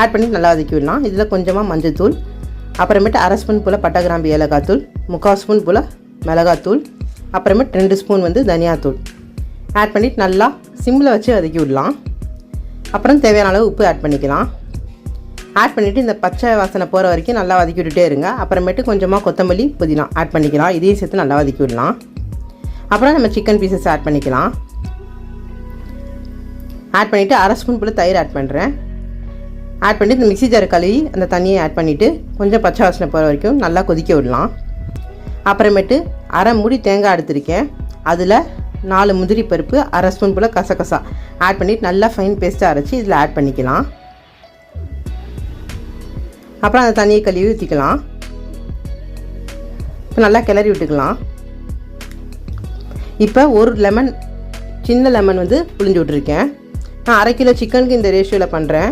Add பண்ணி நல்லா வதக்கி விடலாம். இதில் கொஞ்சமாக மஞ்சள்தூள், அப்புறமேட்டு 1/2 ஸ்பூன் போல் பட்டை கிராம்பு ஏலக்காய்த்தூள், 3/4 ஸ்பூன் போல் மிளகாத்தூள், அப்புறமேட்டு 2 ஸ்பூன் வந்து தனியாத்தூள் ஆட் பண்ணிவிட்டு நல்லா சிம்மில் வச்சு வதக்கி விடலாம். அப்புறம் தேவையான அளவு உப்பு ஆட் பண்ணிக்கலாம். ஆட் பண்ணிவிட்டு இந்த பச்சை வாசனை போகிற வரைக்கும் நல்லா வதக்கி விட்டுட்டே இருங்க. அப்புறமேட்டு கொஞ்சமாக கொத்தமல்லி, புதினா ஆட் பண்ணிக்கலாம். இதையும் சேர்த்து நல்லா வதக்கி விடலாம். அப்புறம் நம்ம சிக்கன் பீசஸ் ஆட் பண்ணிக்கலாம். ஆட் பண்ணிவிட்டு 1/2 ஸ்பூன் போல் தயிர் ஆட் பண்ணுறேன். ஆட் பண்ணிவிட்டு இந்த மிக்ஸி ஜாரை கழுவி அந்த தண்ணியை ஆட் பண்ணிவிட்டு கொஞ்சம் பச்சை வாசனை போகிற வரைக்கும் நல்லா கொதிக்க விடலாம். அப்புறமேட்டு 1/2 மூடி தேங்காய் எடுத்திருக்கேன். அதில் 4 முந்திரி பருப்பு, 1/2 ஸ்பூன் போல் கசகசா ஆட் பண்ணிவிட்டு நல்லா ஃபைன் பேஸ்ட்டாக அரைச்சி இதில் ஆட் பண்ணிக்கலாம். அப்புறம் அந்த தண்ணியை கழுவி ஊற்றிக்கலாம். இப்போ நல்லா கிளறி விட்டுக்கலாம். இப்போ ஒரு லெமன், சின்ன லெமன் வந்து புழிஞ்சு விட்ருக்கேன். நான் 1/2 கிலோ சிக்கனுக்கு இந்த ரேஷியோவில் பண்ணுறேன்.